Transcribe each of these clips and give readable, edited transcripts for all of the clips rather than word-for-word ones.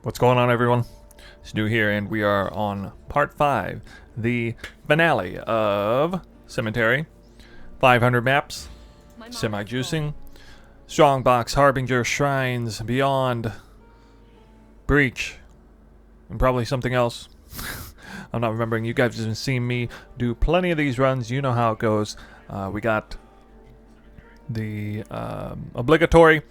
What's going on, everyone? Stu here, and we are on part 5, the finale of Cemetery. 500 maps, semi-juicing, Strongbox, Harbinger, Shrines, Beyond, Breach, and probably something else. I'm not remembering. You guys have been seeing me do plenty of these runs. You know how it goes. We got the obligatory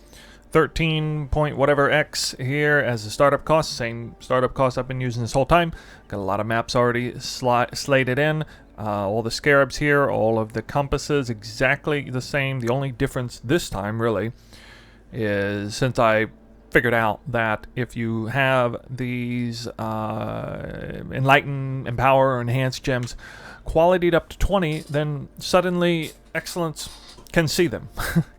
13 point whatever X here as a startup cost. Same startup cost I've been using this whole time. Got a lot of maps already slated in. All the Scarabs here, all of the compasses exactly the same. The only difference this time really is since I figured out that if you have these Enlighten, Empower, or Enhance gems qualityed up to 20, then suddenly Exilence can see them,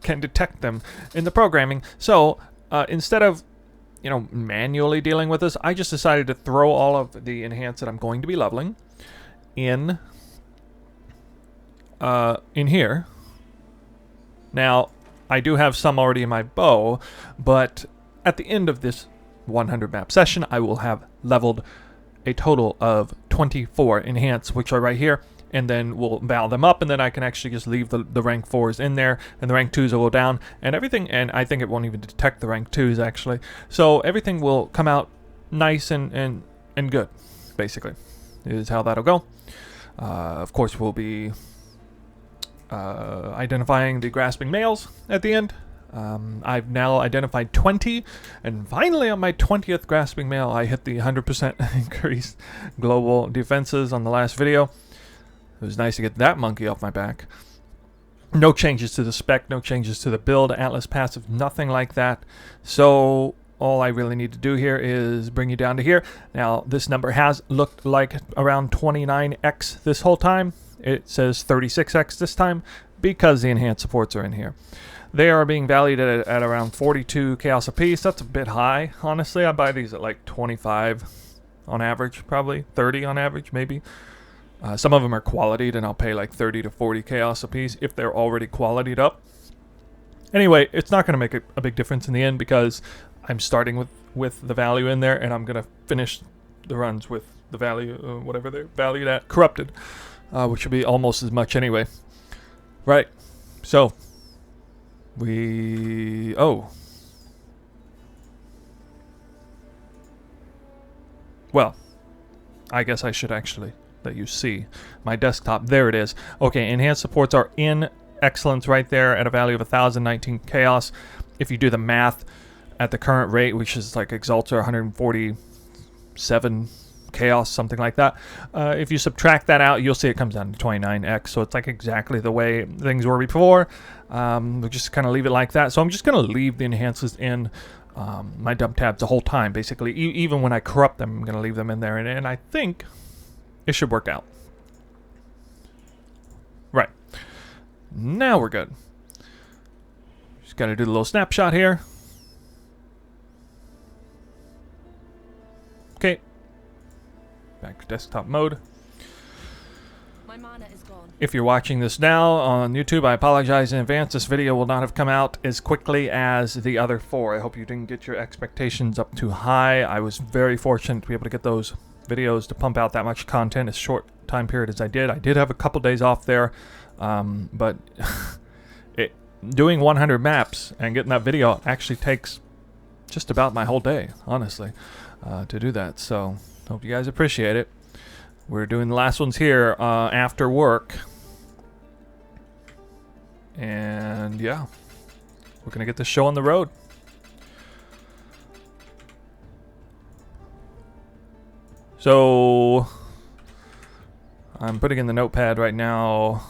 can detect them in the programming. So instead of manually dealing with this, I just decided to throw all of the enhance that I'm going to be leveling in here. Now I do have some already in my bow, but at the end of this 100 map session I will have leveled a total of 24 enhance, which are right here. And then we'll val them up, and then I can actually just leave the rank 4s in there, and the rank 2s will go down, and everything, and I think it won't even detect the rank 2s, actually. So everything will come out nice and good, basically, is how that'll go. Of course, we'll be identifying the grasping males at the end. I've now identified 20, and finally on my 20th grasping male, I hit the 100% increased global defenses on the last video. It was nice to get that monkey off my back. No changes to the spec, no changes to the build, Atlas passive, nothing like that. So all I really need to do here is bring you down to here. Now this number has looked like around 29x this whole time. It says 36x this time because the enhanced supports are in here. They are being valued at around 42 chaos apiece. That's a bit high, honestly. I buy these at like 25 on average, probably 30 on average, maybe. Some of them are qualityed, and I'll pay like 30 to 40 chaos a piece if they're already qualityed up. Anyway, it's not going to make a big difference in the end because I'm starting with the value in there, and I'm going to finish the runs with the value, whatever they're valued at, corrupted, which will be almost as much anyway. Right, so well, I guess I should actually let you see my desktop. There it is. Okay, enhanced supports are in Exilence right there at a value of 1019 chaos. If you do the math at the current rate, which is like Exalts are 147 chaos, something like that. If you subtract that out, you'll see it comes down to 29x. So it's like exactly the way things were before. We'll just kind of leave it like that. So I'm just going to leave the enhances in my dump tabs the whole time, basically. Even when I corrupt them, I'm going to leave them in there. And I think it should work out. Right. Now we're good. Just got to do the little snapshot here. Okay. Back to desktop mode. My mana is gone. If you're watching this now on YouTube, I apologize in advance. This video will not have come out as quickly as the other 4. I hope you didn't get your expectations up too high. I was very fortunate to be able to get those videos to pump out that much content as short time period as I did. I did have a couple days off there, but doing 100 maps and getting that video actually takes just about my whole day, honestly, to do that. So hope you guys appreciate it. We're doing the last ones here after work, and yeah, we're gonna get this show on the road. So I'm putting in the notepad right now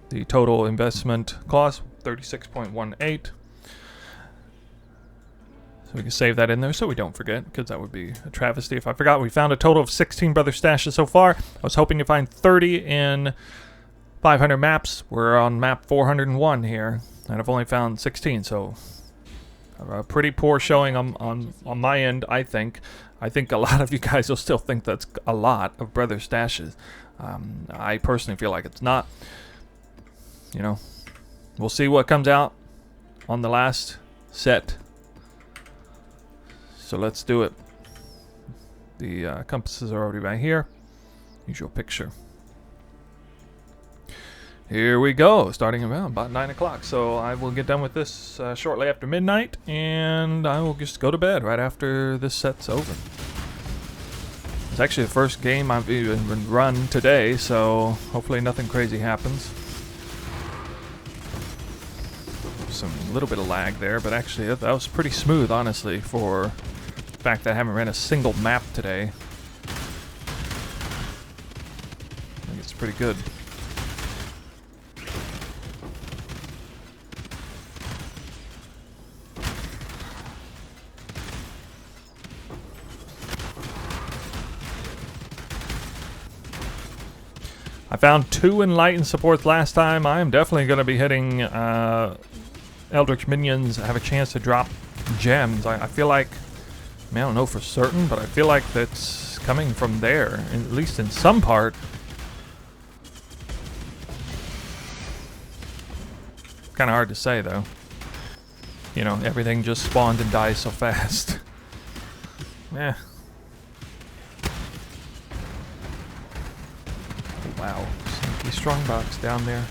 the total investment cost, 36.18. So we can save that in there so we don't forget, because that would be a travesty if I forgot. We found a total of 16 brother stashes so far. I was hoping to find 30 in 500 maps. We're on map 401 here, and I've only found 16, so a pretty poor showing on my end, I think. I think a lot of you guys will still think that's a lot of brother stashes. I personally feel like it's not. We'll see what comes out on the last set. So let's do it. The compasses are already right here. Usual picture. Here we go, starting around about 9 o'clock. So I will get done with this shortly after midnight, and I will just go to bed right after this set's over. It's actually the first game I've even run today, so hopefully nothing crazy happens. Some little bit of lag there, but actually that was pretty smooth, honestly, for the fact that I haven't ran a single map today. I think it's pretty good. I found 2 Enlightened supports last time. I am definitely going to be hitting Eldritch Minions, have a chance to drop gems. I feel like, I mean, I don't know for certain, but I feel like that's coming from there, at least in some part. Kind of hard to say, though. You know, everything just spawns and dies so fast. Eh. Wow, sneaky Strongbox down there.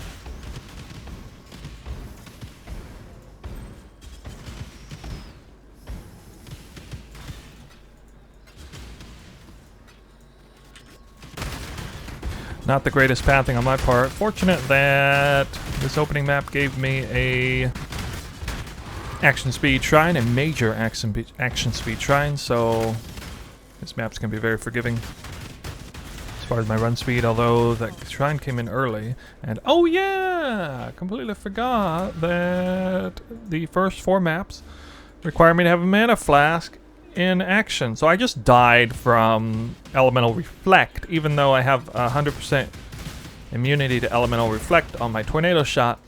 Not the greatest pathing on my part. Fortunate that this opening map gave me a action speed shrine, a major action speed shrine, so this map's gonna be very forgiving as far as my run speed, although that shrine came in early. And oh yeah, I completely forgot that the first 4 maps require me to have a mana flask in action. So I just died from Elemental Reflect, even though I have 100% immunity to Elemental Reflect on my Tornado Shot.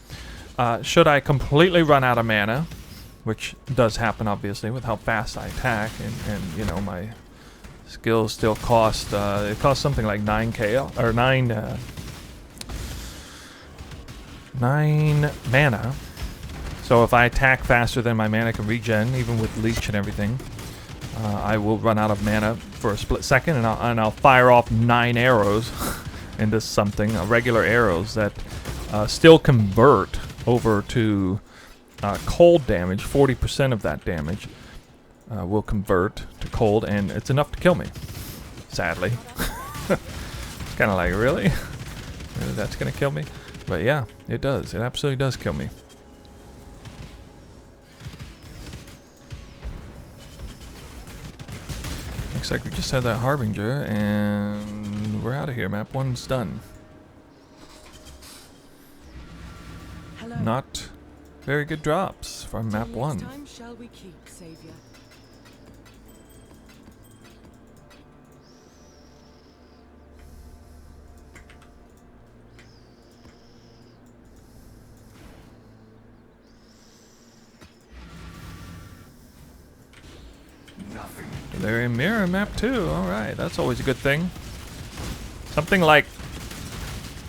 Should I completely run out of mana, which does happen obviously with how fast I attack, and you know, my skills still cost, it costs something like 9k, or 9 mana. So if I attack faster than my mana can regen, even with leech and everything, I will run out of mana for a split second, and I'll fire off 9 arrows into something, regular arrows that still convert over to cold damage. 40% of that damage will convert to cold, and it's enough to kill me, sadly. It's kind of like, really? Really, that's gonna kill me? But yeah, it does. It absolutely does kill me. Looks like we just had that Harbinger, and we're out of here. Map 1's done. Hello. Not very good drops from map 1. Time shall we keep, Savior? Delirium Mirror map 2. Alright, that's always a good thing. Something like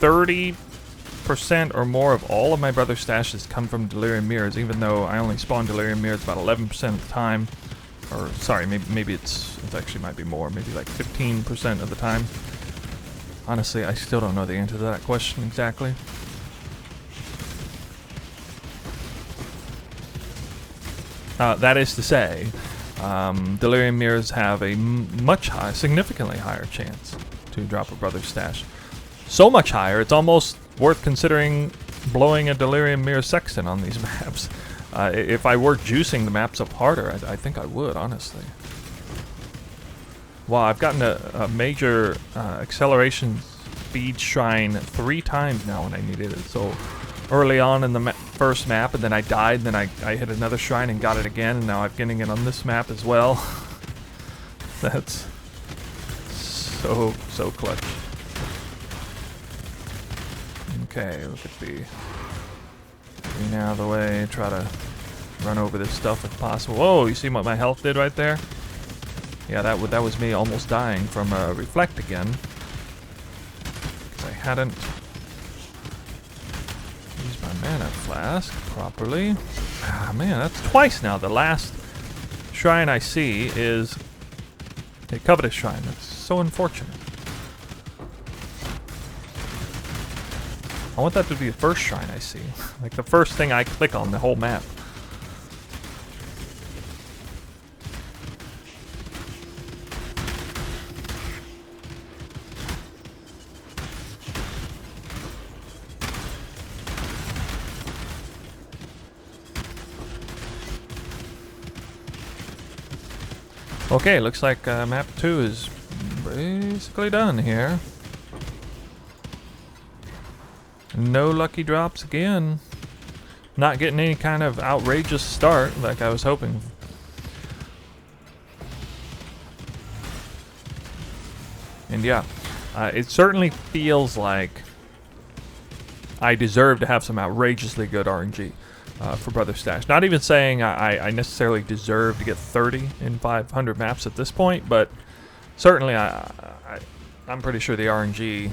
30% or more of all of my brother's stashes come from Delirium Mirrors, even though I only spawn Delirium Mirrors about 11% of the time. Or, sorry, maybe it actually might be more. Maybe like 15% of the time. Honestly, I still don't know the answer to that question exactly. That is to say, Delirium Mirrors have a significantly higher chance to drop a brother's stash. So much higher, it's almost worth considering blowing a Delirium Mirror Sextant on these maps. If I were juicing the maps up harder, I think I would, honestly. Wow, I've gotten a major acceleration speed shrine 3 times now when I needed it. So early on in the first map, and then I died, and then I hit another shrine and got it again, and now I'm getting it on this map as well. That's so clutch. Okay, look at the green out of the way, try to run over this stuff if possible. Whoa, you see what my health did right there? Yeah, that was me almost dying from Reflect again. Because I hadn't used my mana flask properly. Ah, man, that's twice now. The last shrine I see is a covetous shrine. That's so unfortunate. I want that to be the first shrine I see. Like the first thing I click on the whole map. Okay, looks like map 2 is basically done here. No lucky drops again. Not getting any kind of outrageous start like I was hoping. And yeah, it certainly feels like I deserve to have some outrageously good RNG. For Brother Stash. Not even saying I necessarily deserve to get 30 in 500 maps at this point, but certainly I'm pretty sure the RNG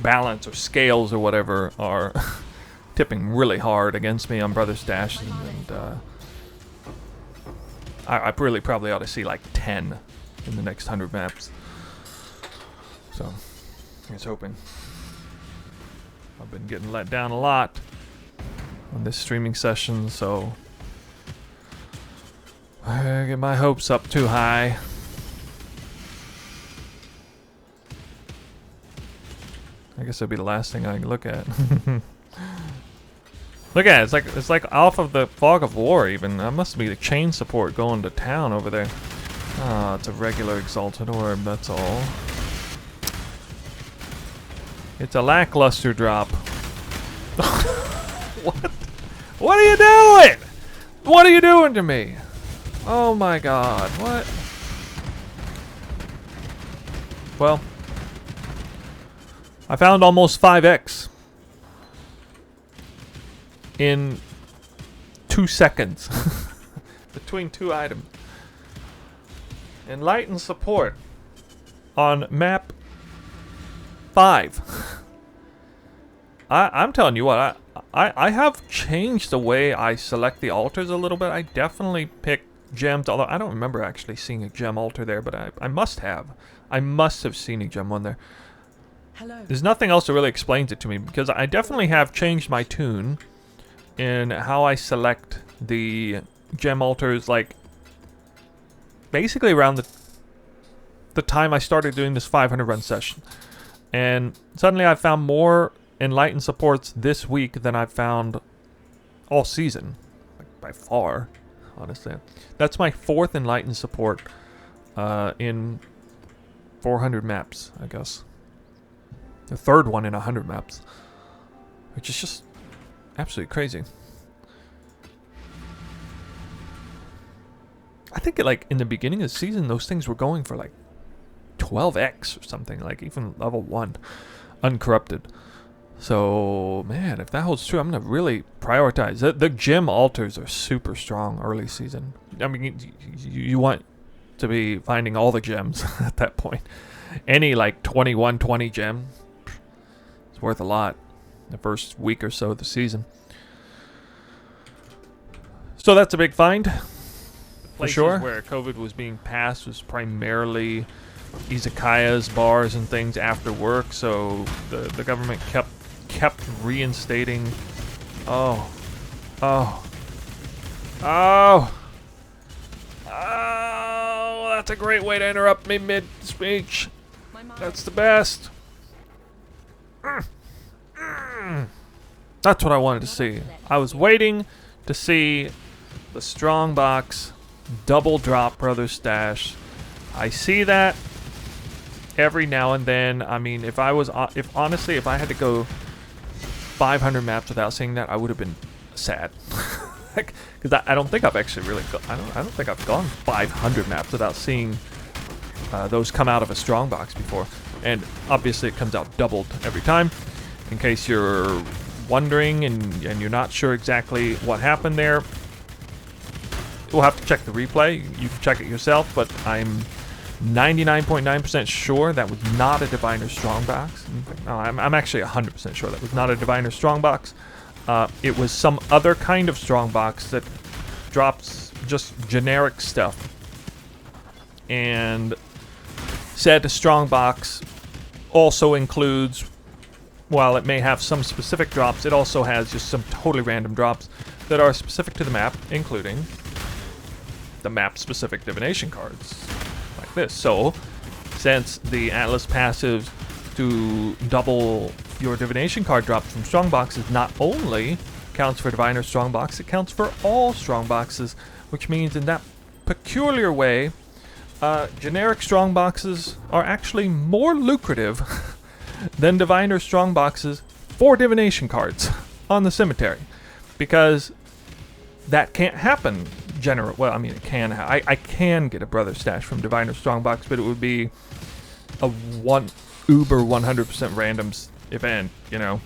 balance or scales or whatever are tipping really hard against me on Brother Stash, and I really probably ought to see like 10 in the next 100 maps. So, here's hoping. I've been getting let down a lot on this streaming session, so I get my hopes up too high. I guess that'd be the last thing I can look at. Look at it, it's like off of the Fog of War even. That must be the chain support going to town over there. Ah, it's a regular Exalted Orb, that's all. It's a lackluster drop. What? What are you doing? What are you doing to me? Oh my god, what? Well, I found almost 5x in 2 seconds between 2 items. Enlightened support on map 5. I'm telling you what, I have changed the way I select the altars a little bit. I definitely pick gems, although I don't remember actually seeing a gem altar there, but I must have. I must have seen a gem one there. Hello. There's nothing else that really explains it to me, because I definitely have changed my tune in how I select the gem altars, like basically around the time I started doing this 500 run session. And suddenly I found more Enlightened supports this week than I've found all season, like by far, honestly. That's my 4th Enlightened support in 400 maps, I guess. The 3rd one in 100 maps, which is just absolutely crazy. I think like in the beginning of the season, those things were going for like 12x or something, like even level 1 uncorrupted. So man, if that holds true, I'm gonna really prioritize the gem altars are super strong early season. I mean, you want to be finding all the gems at that point. Any like 21-20 gem, it's worth a lot the first week or so of the season. So that's a big find for sure. Where COVID was being passed was primarily izakayas, bars, and things after work. So the government kept reinstating. Oh, that's a great way to interrupt me mid-speech. That's the best. That's what I wanted to see. I was waiting to see the Strongbox double drop Brother Stash. I see that every now and then. I mean, if honestly, if I had to go 500 maps without seeing that, I would have been sad. Because I don't think I've actually really I don't think I've gone 500 maps without seeing those come out of a Strongbox before. And obviously it comes out doubled every time. In case you're wondering and you're not sure exactly what happened there, we'll have to check the replay. You can check it yourself, but I'm 99.9% sure that was not a Diviner Strongbox. No, I'm actually 100% sure that was not a Diviner Strongbox. It was some other kind of Strongbox that drops just generic stuff. And said Strongbox also includes, while it may have some specific drops, it also has just some totally random drops that are specific to the map, including the map-specific divination cards, like this. So, since the Atlas passives to double your divination card drops from Strongboxes not only counts for Diviner Strongbox, it counts for all Strongboxes, which means in that peculiar way, generic Strongboxes are actually more lucrative than Diviner Strongboxes for divination cards on the cemetery, because that can't happen. Well, I mean, it can. I can get a Brother Stash from Diviner Strongbox, but it would be a uber 100% random event. You know,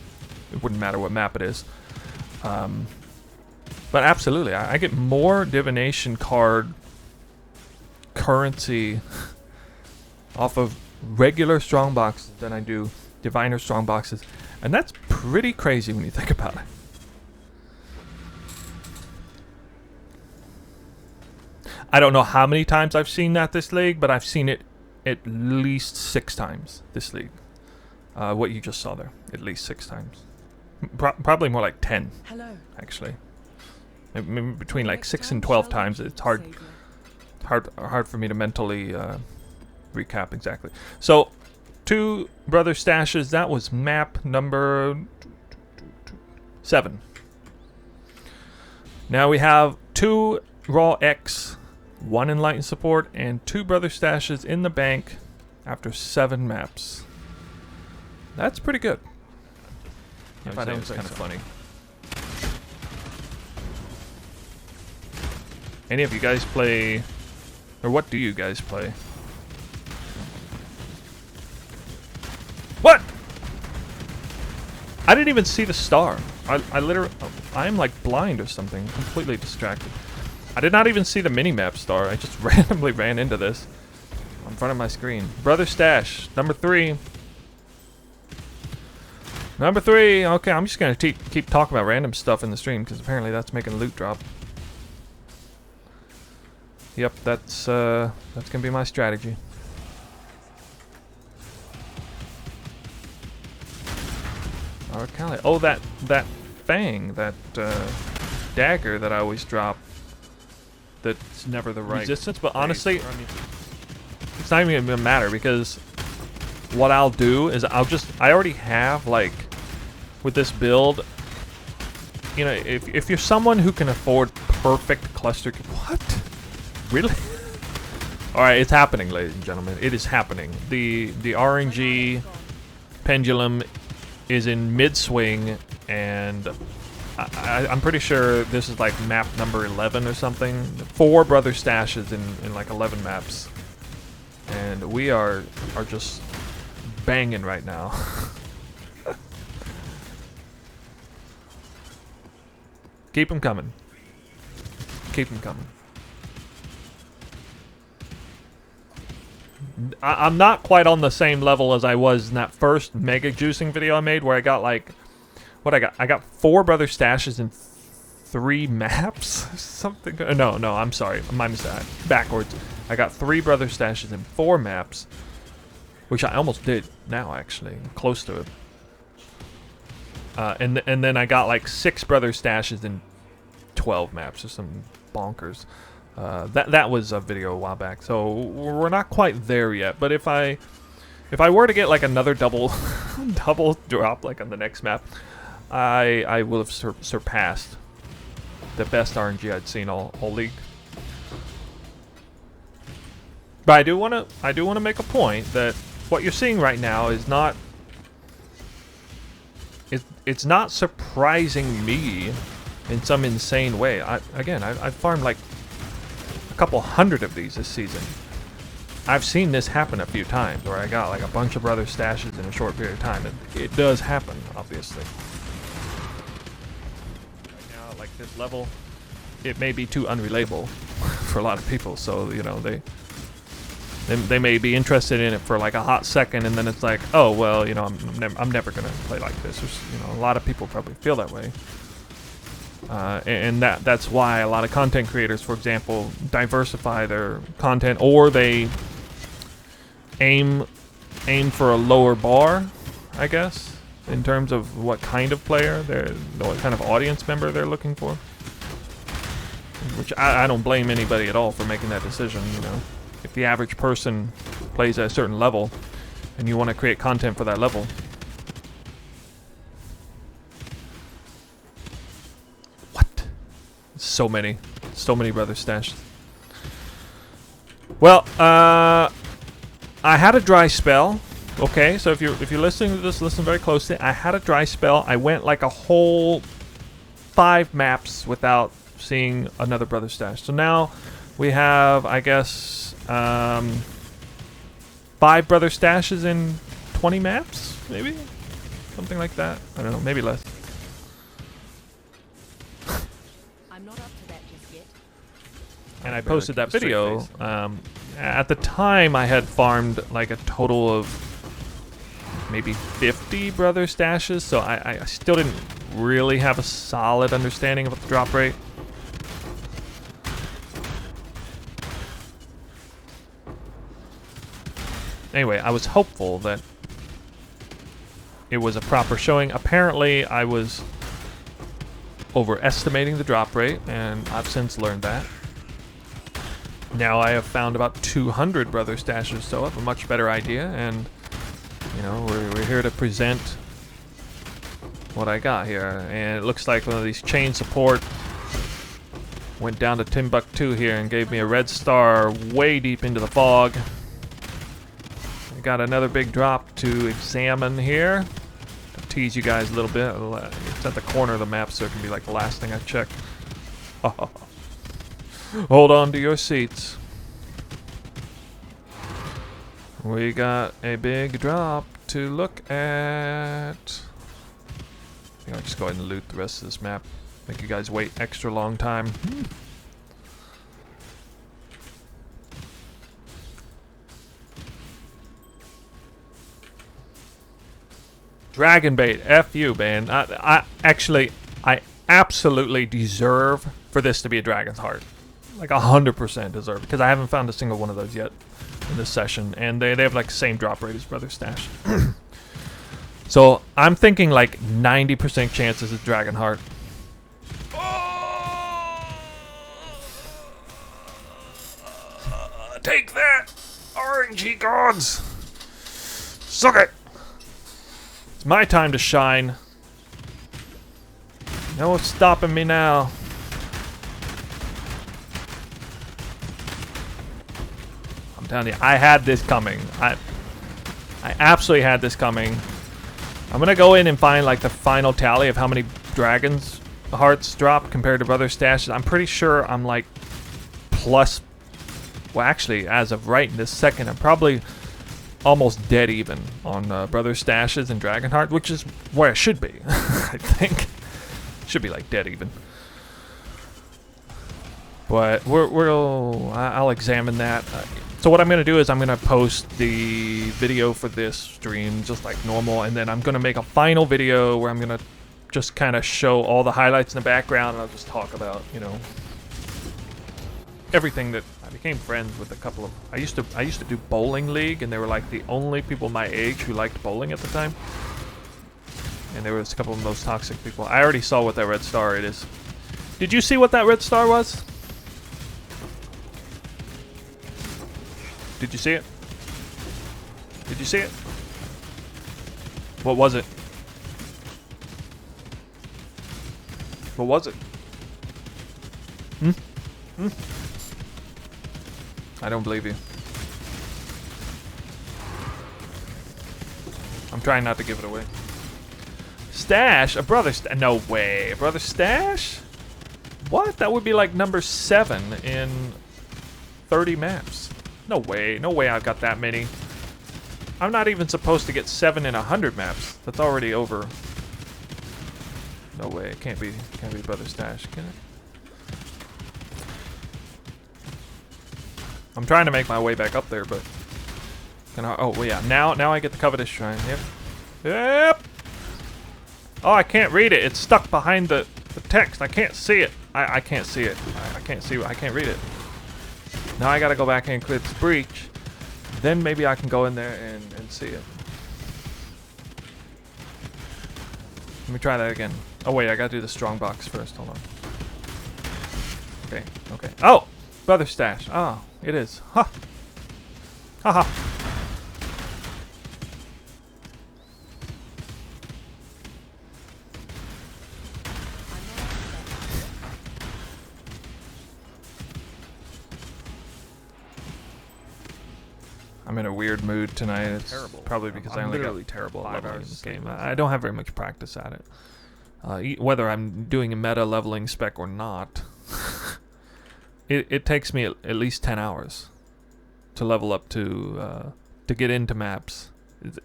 it wouldn't matter what map it is. But absolutely, I get more divination card currency off of regular Strongboxes than I do Diviner Strongboxes, and that's pretty crazy when you think about it. I don't know how many times I've seen that this league, but I've seen it at least 6 times this league. What you just saw there, at least 6 times. Probably more like 10. Hello. Actually, maybe between like 6 and 12 times. It's hard for me to mentally recap exactly. So, 2 Brother Stashes. That was map number 7. Now we have 2 Raw X, 1 Enlightened Support, and 2 Brother Stashes in the bank after 7 maps. That's pretty good. I thought it was kind of funny. Any of you guys play, or what do you guys play? What? I didn't even see the star. I literally, I'm like blind or something, completely distracted. I did not even see the mini-map star. I just randomly ran into this in front of my screen. Brother Stash, number 3. Number 3. Okay, I'm just gonna keep talking about random stuff in the stream because apparently that's making loot drop. Yep, that's gonna be my strategy. Arcali. Oh, that fang, that dagger that I always drop. That's never the right resistance, but honestly, it's not even gonna matter because what I'll do is I already have, like, with this build, you know, if you're someone who can afford perfect cluster, what? Really? Alright, it's happening, ladies and gentlemen. It is happening. The RNG pendulum is in mid-swing, and I'm pretty sure this is like map number 11 or something. 4 Brother Stashes in like 11 maps. And we are just banging right now. Keep them coming. Keep them coming. I'm not quite on the same level as I was in that first mega juicing video I made where I got like, what I got 4 Brother Stashes in 3 maps? Something. No, I'm sorry. My mistake. Backwards. I got 3 Brother Stashes in 4 maps, which I almost did now, actually. Close to it. And then I got like 6 Brother Stashes in 12 maps or some bonkers. That was a video a while back, so we're not quite there yet. But if I were to get like another double drop like on the next map, I will have surpassed the best RNG I'd seen all league. But I do wanna make a point that what you're seeing right now is not. It's not surprising me in some insane way. I've farmed like a couple hundred of these this season. I've seen this happen a few times where I got like a bunch of Brother Stashes in a short period of time, and it does happen, obviously. Right now, like this level, it may be too unreliable for a lot of people, so you know they may be interested in it for like a hot second, and then it's like, oh well, you know, I'm never gonna play like this. Or, you know, a lot of people probably feel that way. And that's why a lot of content creators, for example, diversify their content, or they aim for a lower bar, I guess, in terms of what kind of player what kind of audience member they're looking for. Which I don't blame anybody at all for making that decision, you know. If the average person plays at a certain level and you want to create content for that level. What? So many brother stashes. Well, I had a dry spell. Okay, so if you're listening to this, listen very closely. I had a dry spell. I went like a whole 5 maps without seeing another brother stash. So now we have, I guess, 5 brother stashes in 20 maps, maybe? Something like that. I don't know, maybe less. I'm not up to that just yet. And I posted that video. At the time, I had farmed like a total of maybe 50 brother stashes, so I still didn't really have a solid understanding of the drop rate. Anyway, I was hopeful that it was a proper showing. Apparently, I was overestimating the drop rate, and I've since learned that. Now I have found about 200 brother stashes, so I have a much better idea, and you know, we're here to present what I got here. And it looks like one of these chain support went down to Timbuktu here and gave me a red star way deep into the fog. I got another big drop to examine here. I'll tease you guys a little bit. It's at the corner of the map, so it can be like the last thing I check. Hold on to your seats. We got a big drop to look at. I think I'll just go ahead and loot the rest of this map. Make you guys wait extra long time. Dragon bait, F you, man. I absolutely deserve for this to be a Dragon's Heart. Like 100% deserve, because I haven't found a single one of those yet in this session, and they have like the same drop rate as Brother Stash. So I'm thinking like 90% chances it's Dragon Heart. Take that, RNG gods! Suck it! It's my time to shine. No one's stopping me now. I'm telling you, I had this coming. I absolutely had this coming. I'm gonna go in and find like the final tally of how many Dragon's Hearts dropped compared to Brother Stashes. I'm pretty sure I'm like plus. Well, actually, as of right in this second, I'm probably almost dead even on Brother Stashes and Dragon Heart, which is where I should be. I think should be like dead even. But I'll examine that. So what I'm gonna do is I'm gonna post the video for this stream just like normal, and then I'm gonna make a final video where I'm gonna just kind of show all the highlights in the background, and I'll just talk about, you know, everything that I became friends with a couple of. I used to do bowling league, and they were like the only people my age who liked bowling at the time. And there was a couple of those toxic people. I already saw what that red star it is. Did you see what that red star was? Did you see it? Did you see it? What was it? What was it? I don't believe you. I'm trying not to give it away. Stash? A brother stash? No way. A brother stash? What? That would be like number 7 in 30 maps. No way. No way I've got that many. I'm not even supposed to get 7 in 100 maps. That's already over. No way. It can't be brother stash, can it? I'm trying to make my way back up there, but oh well, yeah. Now I get the covetous shrine. Yep. Yep. Oh, I can't read it. It's stuck behind the The text, I can't see it. I can't see it. I can't see it. I can't read it. Now I gotta go back and clear this breach. Then maybe I can go in there and see it. Let me try that again. Oh wait, I gotta do the Strongbox first. Hold on. Okay, okay. Oh! Brother stash. Oh, it is. Ha! Haha. I'm in a weird mood tonight. It's terrible. Probably because I only got terrible 5 hours this game. I don't have very much practice at it. Whether I'm doing a meta leveling spec or not, it takes me at least 10 hours to level up to get into maps.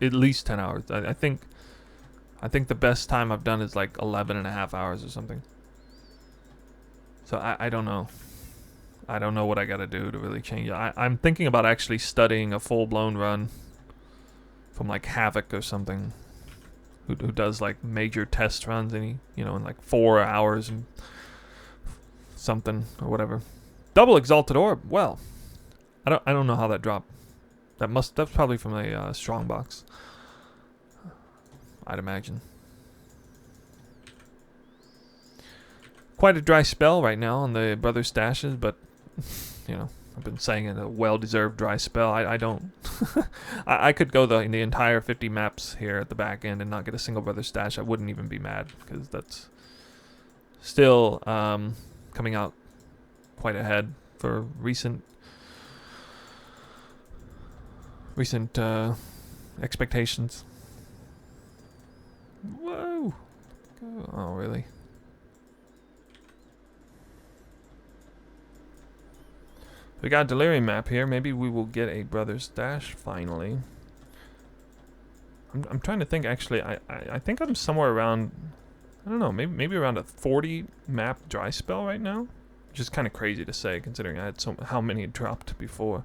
At least 10 hours. I think the best time I've done is like 11.5 hours or something. So I don't know. I don't know what I gotta do to really change it. I'm thinking about actually studying a full-blown run from like Havoc or something, who does like major test runs in like 4 hours and something or whatever. Double Exalted Orb. Well, I don't know how that dropped. That's probably from a Strongbox, I'd imagine. Quite a dry spell right now on the brother stashes, but I've been saying it, a well-deserved dry spell. I don't. I could go the entire 50 maps here at the back end and not get a single brother stash. I wouldn't even be mad, because that's still coming out quite ahead for recent expectations. Whoa! Oh, really? We got a Delirium map here. Maybe we will get a brother stash finally. I'm trying to think. Actually, I think I'm somewhere around, I don't know, maybe around a 40 map dry spell right now, which is kind of crazy to say considering I had how many had dropped before.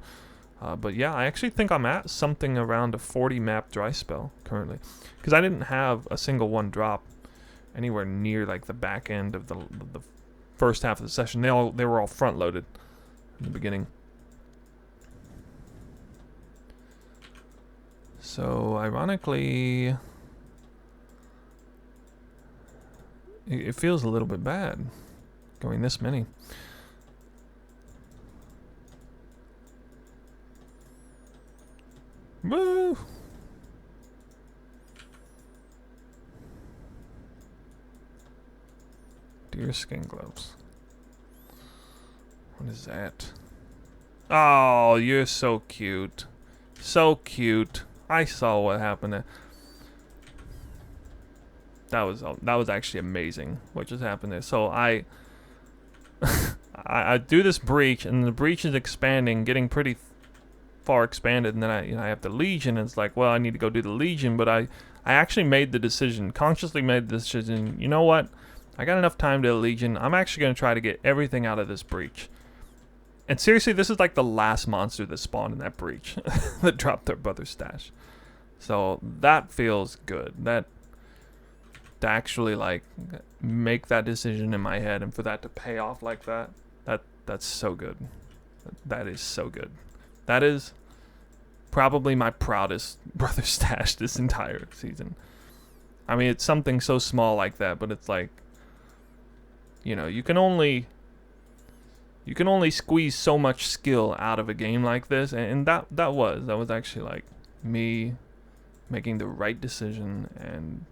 But yeah, I actually think I'm at something around a 40 map dry spell currently, because I didn't have a single one drop anywhere near like the back end of the first half of the session. They were all front loaded in the beginning. So ironically, it feels a little bit bad going this many. Woo! Deer skin gloves. What is that? Oh, you're so cute. So cute. I saw what happened there. That was actually amazing what just happened there. So I do this breach, and the breach is expanding, getting pretty far expanded, and then I have the Legion, and it's like, well, I need to go do the Legion, but I actually made the decision, consciously made the decision, you know what? I got enough time to the Legion. I'm actually going to try to get everything out of this breach. And seriously, this is like the last monster that spawned in that breach that dropped their brother stash. So that feels good. That to actually like make that decision in my head, and for that to pay off like that's so good. That is so good. That is probably my proudest brother stash this entire season. I mean, it's something so small like that, but it's like, you can only squeeze so much skill out of a game like this, and that was actually like me making the right decision and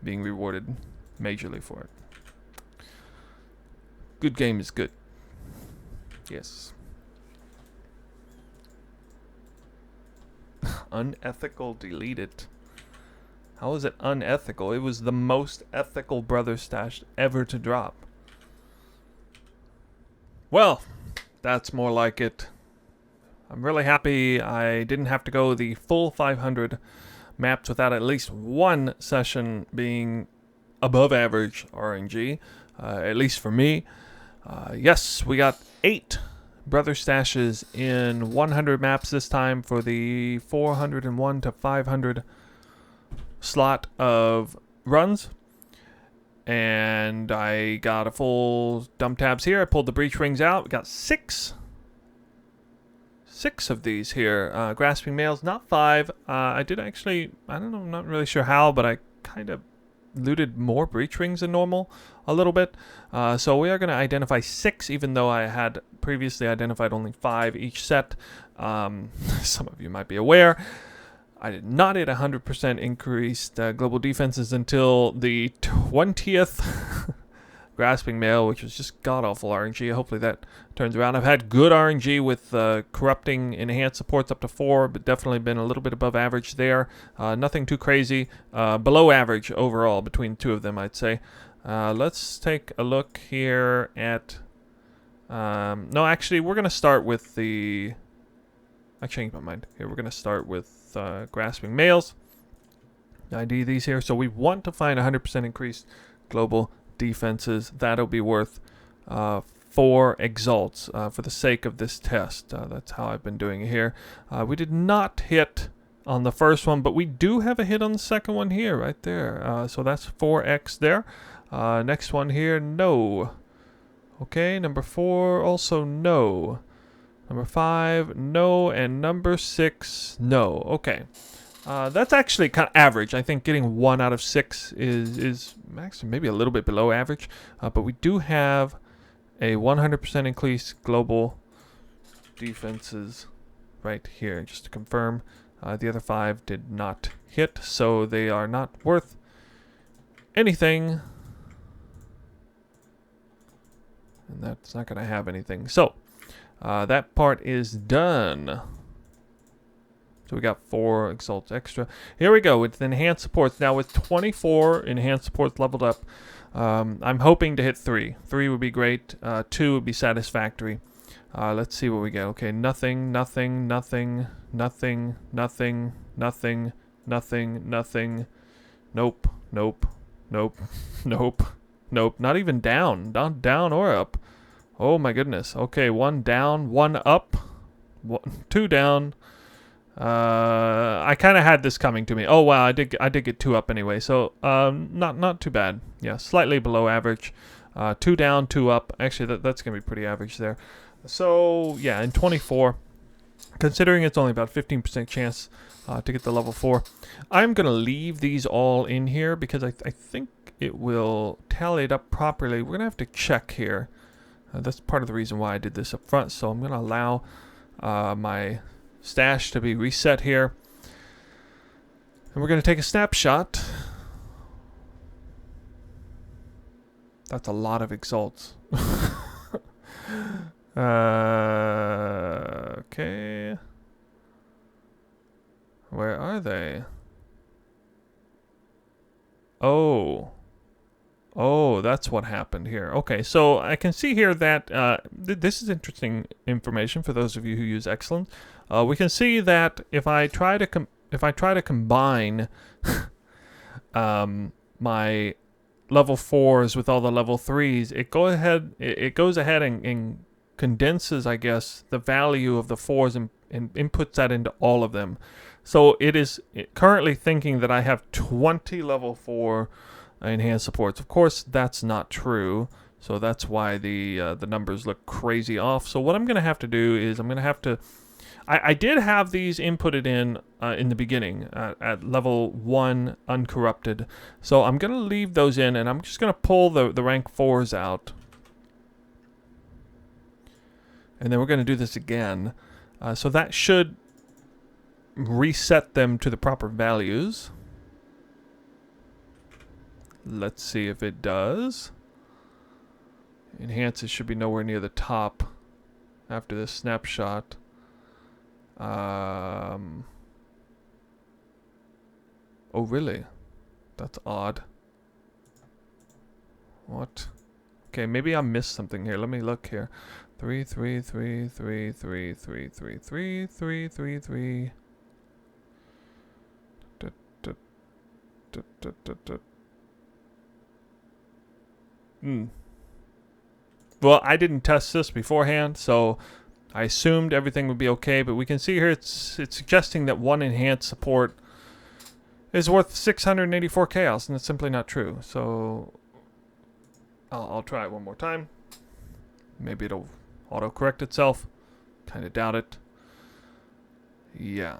being rewarded majorly for it. Good game is good. Yes. Unethical deleted. How is it unethical? It was the most ethical brother stash ever to drop. Well, that's more like it. I'm really happy I didn't have to go the full 500 maps without at least one session being above average RNG, at least for me. Yes, we got 8 brother stashes in 100 maps this time for the 401 to 500 slot of runs. And I got a full dump tabs here. I pulled the breach rings out. We got six of these here. Grasping males, not 5. I did actually, I don't know, I'm not really sure how, but I kind of looted more breach rings than normal a little bit. So we are going to identify 6, even though I had previously identified only 5 each set. Some of you might be aware, I did not hit 100% increased global defenses until the 20th grasping male, which was just god-awful RNG. Hopefully that turns around. I've had good RNG with corrupting enhanced supports up to 4, but definitely been a little bit above average there. Nothing too crazy. Below average overall between 2 of them, I'd say. Let's take a look here at... no, actually, we're going to start with the... I changed my mind. Here, we're going to start with grasping males. ID these here. So we want to find 100% increased global defenses. That'll be worth 4 exalts for the sake of this test. That's how I've been doing it here. We did not hit on the first one, but we do have a hit on the second one here, right there. So that's 4x there. Next one here, no. Okay, number 4 also no. Number 5, no, and number 6, no. Okay, that's actually kind of average. I think getting 1 out of 6 is maximum, maybe a little bit below average. But we do have a 100% increased global defenses right here. Just to confirm, the other 5 did not hit, so they are not worth anything. And that's not going to have anything. So that part is done. So we got 4 exalts extra. Here we go with enhanced supports. Now with 24 enhanced supports leveled up, I'm hoping to hit 3. 3 would be great. 2 would be satisfactory. Let's see what we get. Okay, nothing, nothing, nothing, nothing, nothing, nothing, nothing, nothing. Nope, nope, nope, nope, nope. Not even down. Not down or up. Oh my goodness. Okay, 1 down, 1 up, 2 down. I kind of had this coming to me. Oh wow, I did get 2 up anyway. So not too bad. Yeah, slightly below average. 2 down, 2 up. Actually, that's gonna be pretty average there. So yeah, in 24, considering it's only about 15% chance to get the level 4, I'm gonna leave these all in here because I think it will tally it up properly. We're gonna have to check here. That's part of the reason why I did this up front. So I'm going to allow my stash to be reset here. And we're going to take a snapshot. That's a lot of exalts. Okay. Where are they? Oh, that's what happened here. Okay, so I can see here that this is interesting information for those of you who use Exilence. We can see that if I try to combine my level 4s with all the level 3s, it goes ahead and condenses, I guess, the value of the 4s and inputs that into all of them. So it is currently thinking that I have 20 level 4 enhanced supports. Of course, that's not true. So that's why the numbers look crazy off. So what I'm going to have to do is I'm going to have to... I did have these inputted in the beginning at level 1 uncorrupted. So I'm going to leave those in, and I'm just going to pull the rank 4s out. And then we're going to do this again. So that should reset them to the proper values. Let's see if it does. Enhances should be nowhere near the top after this snapshot. Oh, really? That's odd. What? Okay, maybe I missed something here. Let me look here. 3, 3, 3, 3, 3, 3, 3, 3, 3, 3, 3. Well, I didn't test this beforehand, so I assumed everything would be okay, but we can see here it's suggesting that 1 enhanced support is worth 684 chaos, and it's simply not true. So I'll try it one more time. Maybe it'll auto-correct itself. Kind of doubt it. Yeah.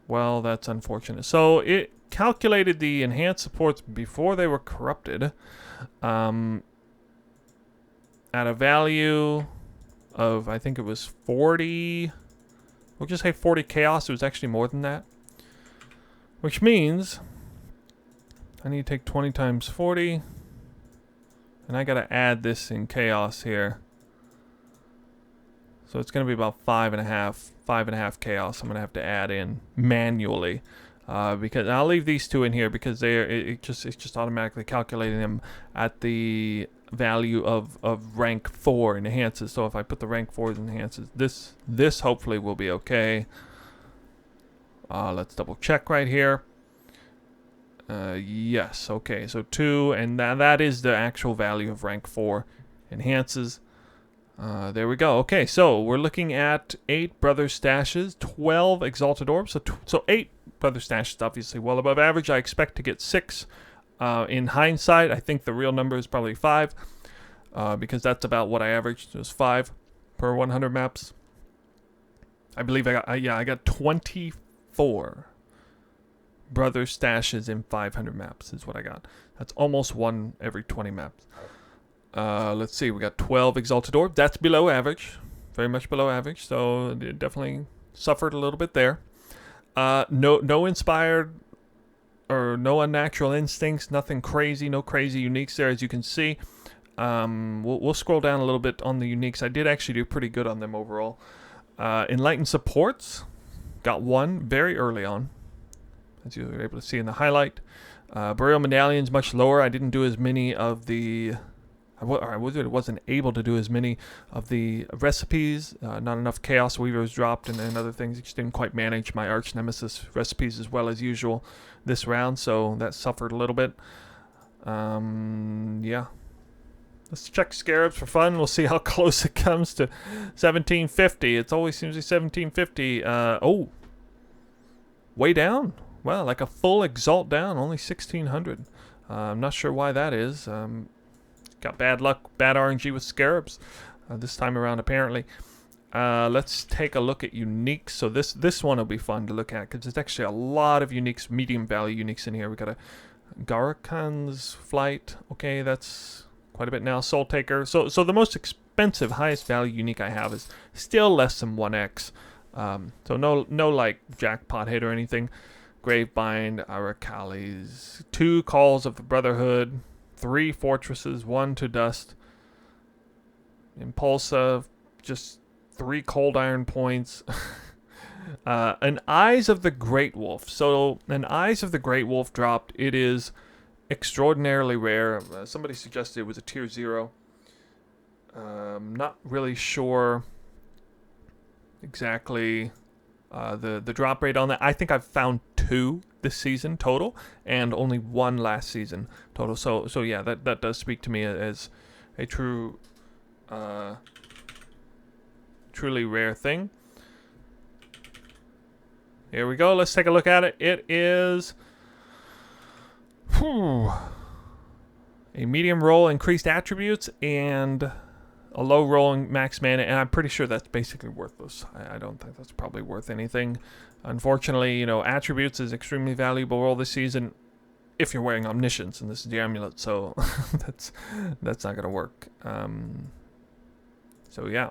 Well, that's unfortunate. So it calculated the enhanced supports before they were corrupted at a value of, I think it was 40... We'll just say 40 chaos. It was actually more than that. Which means I need to take 20 times 40. And I got to add this in chaos here. So it's going to be about 5.5 chaos I'm going to have to add in manually. Because I'll leave these two in here because it's just automatically calculating them at the value of rank 4 enhances. So if I put the rank 4 enhances, this hopefully will be okay. Let's double check right here. Yes, okay, so 2, and that is the actual value of rank 4 enhances. There we go. Okay, so we're looking at 8 brother stashes, 12 exalted orbs. So 8 brother stashes, obviously well above average. I expect to get 6. In hindsight, I think the real number is probably 5, because that's about what I averaged. It was 5 per 100 maps. I believe I got 24 brother stashes in 500 maps is what I got. That's almost 1 every 20 maps. Let's see, we got 12 exalted orb. That's below average, very much below average. So it definitely suffered a little bit there. No inspired or no unnatural instincts, nothing crazy, no crazy uniques there, as you can see. We'll scroll down a little bit on the uniques. I did actually do pretty good on them overall. Enlightened supports, got 1 very early on, as you were able to see in the highlight. Burial medallions much lower. I didn't do as many of the... I wasn't able to do as many of the recipes. Not enough Chaos Weavers dropped and other things. Just didn't quite manage my Arch Nemesis recipes as well as usual this round, so that suffered a little bit. Yeah. Let's check Scarabs for fun. We'll see how close it comes to 1750. It always seems to be 1750. Oh. Way down. Well, like a full exalt down. Only 1600. I'm not sure why that is. Got bad luck, bad RNG with Scarabs this time around, apparently. Let's take a look at uniques. So this one will be fun to look at because there's actually a lot of uniques, medium value uniques in here. We got a Garakan's Flight. Okay, that's quite a bit now. Soul Taker. So the most expensive, highest value unique I have is still less than 1x. So no like jackpot hit or anything. Gravebind, Arakalis, 2 Calls of the Brotherhood, 3 Fortresses, 1 to Dust, Impulsa, just 3 Cold Iron points, an Eyes of the Great Wolf. So an Eyes of the Great Wolf dropped. It is extraordinarily rare. Somebody suggested it was a tier 0. Not really sure exactly the drop rate on that. I think I've found 2 this season total, and only 1 last season total. So yeah, that does speak to me as a truly rare thing. Here we go. Let's take a look at it. It is a medium roll, increased attributes, and a low rolling max mana, and I'm pretty sure that's basically worthless. I don't think that's probably worth anything. Unfortunately, attributes is extremely valuable roll this season if you're wearing Omniscience, and this is the amulet, so that's not going to work. So yeah.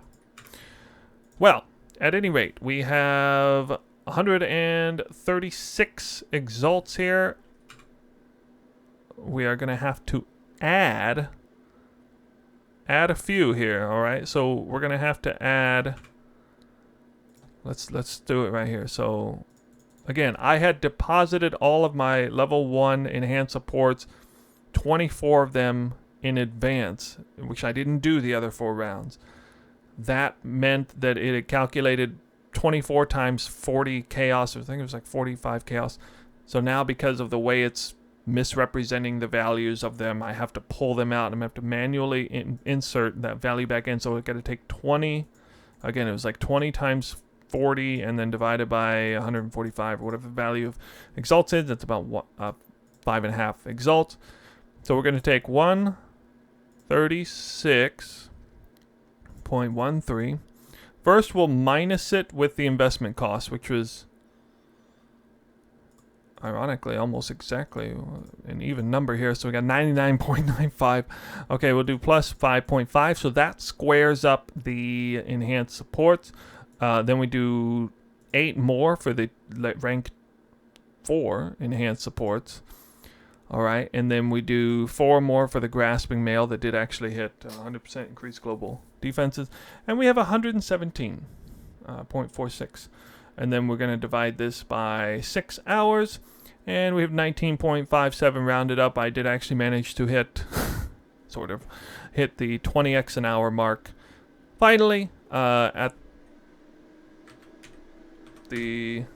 Well, at any rate, we have 136 exalts here. We are going to have to add a few here, all right? So we're going to have to add... Let's do it right here. So again, I had deposited all of my level 1 enhanced supports, 24 of them in advance, which I didn't do the other 4 rounds. That meant that it had calculated 24 times 40 chaos, or I think it was like 45 chaos. So now because of the way it's misrepresenting the values of them, I have to pull them out and I have to manually insert that value back in. So it's got to take 20. Again, it was like 20 times 40 and then divided by 145 or whatever the value of exalts is. That's about 5.5 exalts. So we're going to take 1 36.13. First, we'll minus it with the investment cost, which was, ironically, almost exactly an even number here. So we got 99.95. Okay, we'll do plus 5.5. So that squares up the enhanced supports. Then we do 8 more for the rank 4 enhanced supports. All right, and then we do 4 more for the grasping mail that did actually hit 100% increased global defenses. And we have 117.46. And then we're going to divide this by 6 hours. And we have 19.57 rounded up. I did actually manage to hit, sort of, hit the 20x an hour mark. Finally, at the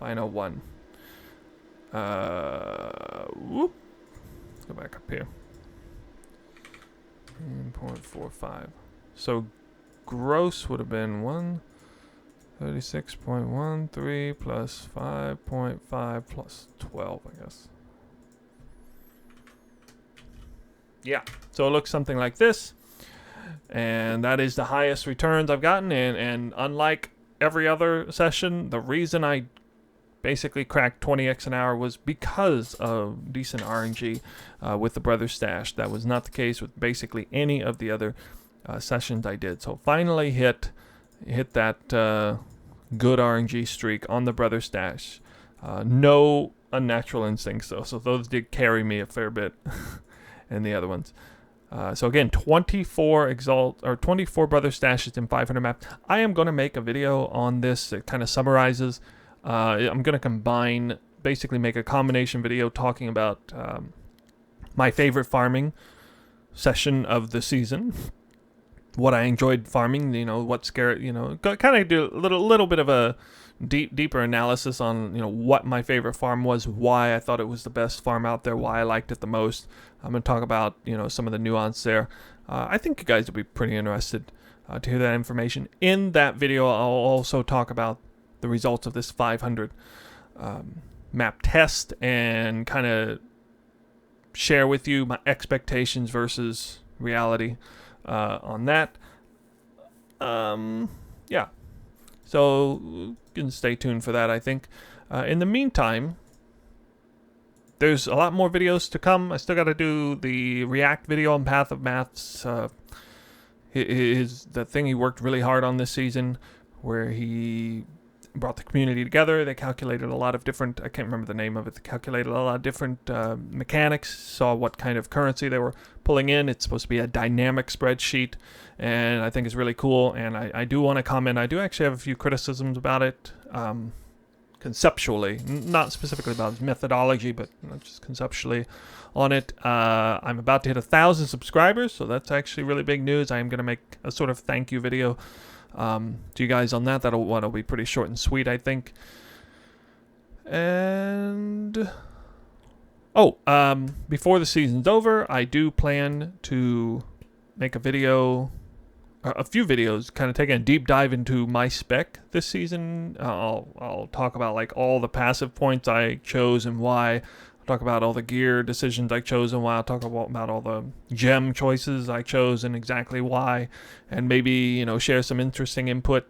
final one. Whoop. Let's go back up here. 0.45. So gross would have been 136.13 plus 5.5 plus 12, I guess. Yeah. So it looks something like this. And that is the highest returns I've gotten. And unlike every other session, the reason I basically cracked 20x an hour was because of decent RNG with the Brother Stash. That was not the case with basically any of the other sessions I did. So finally hit that good RNG streak on the Brother Stash. No unnatural instincts though, so those did carry me a fair bit in the other ones. So again, 24 Brother Stashes in 500 maps. I am going to make a video on this that kind of summarizes. I'm going to combine, basically make a combination video talking about my favorite farming session of the season, what I enjoyed farming, what scared, kind of do a little bit of a deeper analysis on, what my favorite farm was, why I thought it was the best farm out there, why I liked it the most. I'm going to talk about, some of the nuance there. I think you guys will be pretty interested to hear that information. In that video, I'll also talk about the results of this 500 map test and kind of share with you my expectations versus reality on that. Yeah. So you can stay tuned for that, I think. In the meantime, there's a lot more videos to come. I still got to do the React video on Path of Maths. Is the thing he worked really hard on this season, where he brought the community together. They calculated a lot of different, I can't remember the name of it, they calculated a lot of different mechanics, saw what kind of currency they were pulling in. It's supposed to be a dynamic spreadsheet, and I think it's really cool, and I do want to comment. I do actually have a few criticisms about it, conceptually, not specifically about its methodology, but just conceptually on it. I'm about to hit 1,000 subscribers, so that's actually really big news. I am going to make a sort of thank you video to you guys on that. That'll be pretty short and sweet, I think. And before the season's over, I do plan to make a few videos, kind of taking a deep dive into my spec this season. I'll talk about like all the passive points I chose and why. I'll talk about all the gear decisions I chose and why. I'll talk about all the gem choices I chose and exactly why, and maybe share some interesting input,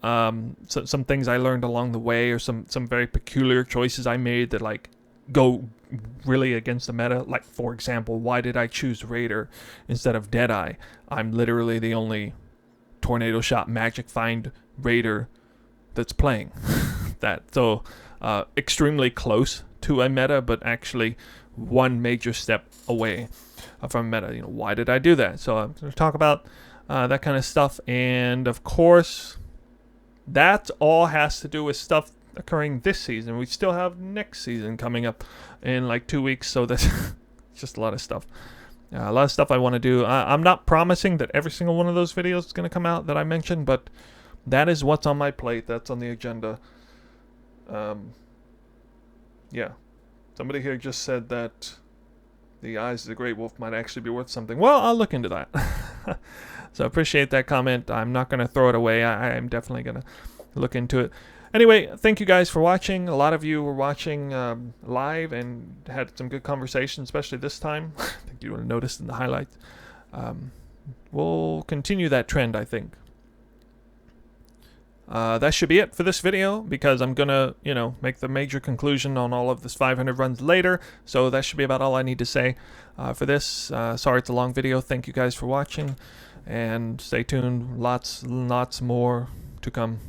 some things I learned along the way, or some very peculiar choices I made that like go really against the meta. Like, for example, why did I choose Raider instead of Deadeye? I'm literally the only Tornado Shot Magic Find Raider that's playing that. So extremely close to a meta, but actually one major step away from meta. Why did I do that? So I'm going to talk about that kind of stuff. And of course, that all has to do with stuff occurring this season. We still have next season coming up in like 2 weeks, so that's just a lot of stuff. A lot of stuff I want to do. I'm not promising that every single one of those videos is going to come out that I mentioned, but that is what's on my plate. That's on the agenda. Yeah. Somebody here just said that the Eyes of the Great Wolf might actually be worth something. Well, I'll look into that. So appreciate that comment. I'm not going to throw it away. I am definitely going to look into it. Anyway, thank you guys for watching. A lot of you were watching live and had some good conversation, especially this time. I think you would have noticed in the highlights. We'll continue that trend, I think. That should be it for this video, because I'm gonna, make the major conclusion on all of this 500 runs later. So that should be about all I need to say for this. Sorry it's a long video. Thank you guys for watching, and stay tuned. Lots more to come.